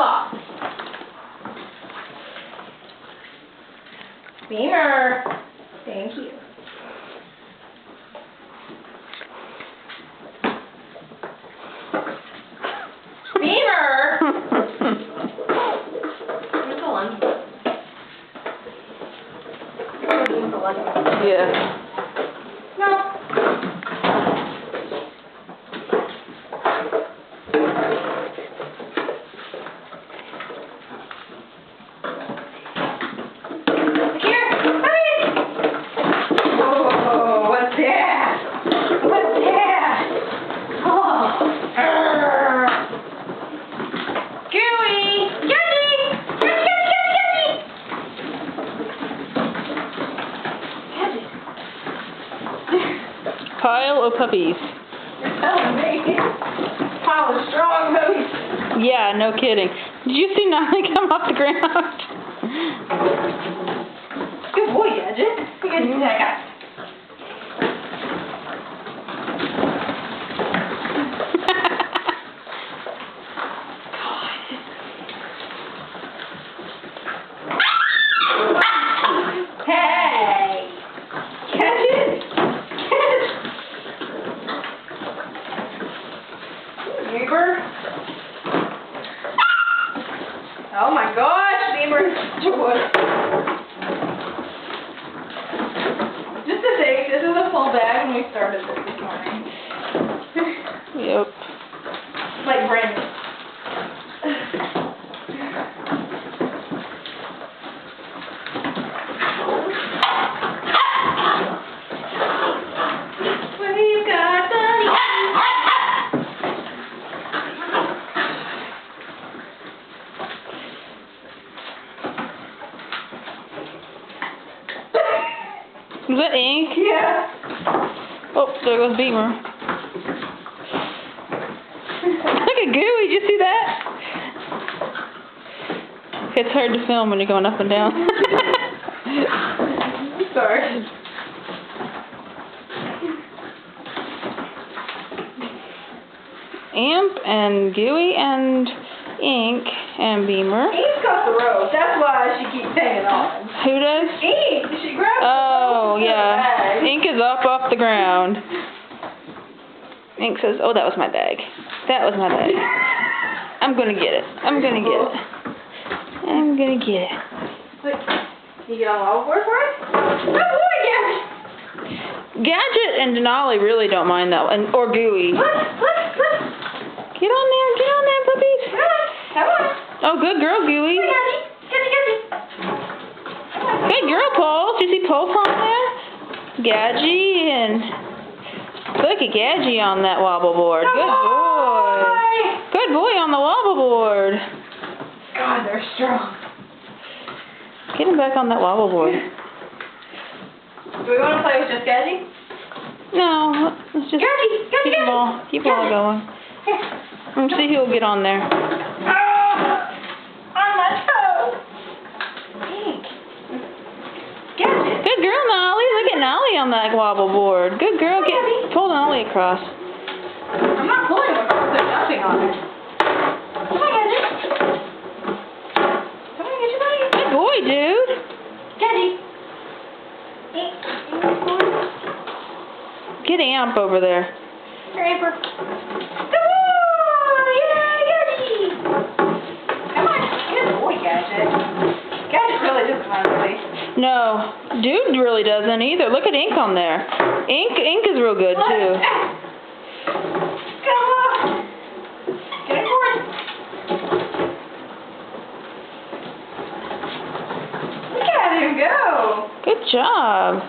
box. Beamer. Thank you. Beamer! Here's the lunge. Here's the lunge. Yeah. No. Pile of puppies. You're telling me. Pile of strong puppies. Yeah, no kidding. Did you see Nolly come off the ground? Good boy, Gadget. Look at that guy. Hey! Gadget! Beamer. Oh my gosh, Beamer is such a wood. Just to think, this is a full bag when we started this morning. Yep. Like brand new. What do you got, buddy? Is that ink? Yeah. Oh, there goes Beamer. Look at Gooey, did you see that? It's hard to film when you're going up and down. Sorry. Amp and Gooey and Ink and Beamer. Ink's got the rope. That's why she keeps hanging on. Who does? Ink. She grabs Oh, the rope. yeah. Ink is up off the ground. Ink says, oh, that was my bag. That was my bag. I'm going to get it. I'm going to get it. I'm going to get it. Wait, can you get on the wobble board for it? Good boy, Gadget. Gadget and Denali really don't mind that one. Or Gooey. Look. Get on there. Get on there, puppies. Come on. Oh, good girl, Gooey. Come on, Gadget. Good girl, Pulse. You see Pulse on there? Gadgie and... Look at Gadgie on that wobble board. Good boy. Good boy on the wobble board. God, they're strong. Get him back on that wobble board. Do we want to play with just Gadgie? No, let's just keep them all going. And see who will get on there. On my toe. Pink. Gadget. Good girl, Nolly. Look at Nolly on that wobble board. Good girl. Pull Nolly across. I'm not pulling them across. They're jumping on her. Come on, Gadget. Come on, get your buddy. Good boy, dude. Gadget. Get Amp over there. Here, Amber. Good boy! Yay, Gadget! Come on. Good boy, Gadget. Gadget really doesn't want to play. No, dude really doesn't either. Look at Ink on there. Ink is real good, too. Come on. Get it for it. Look at him go. Good job.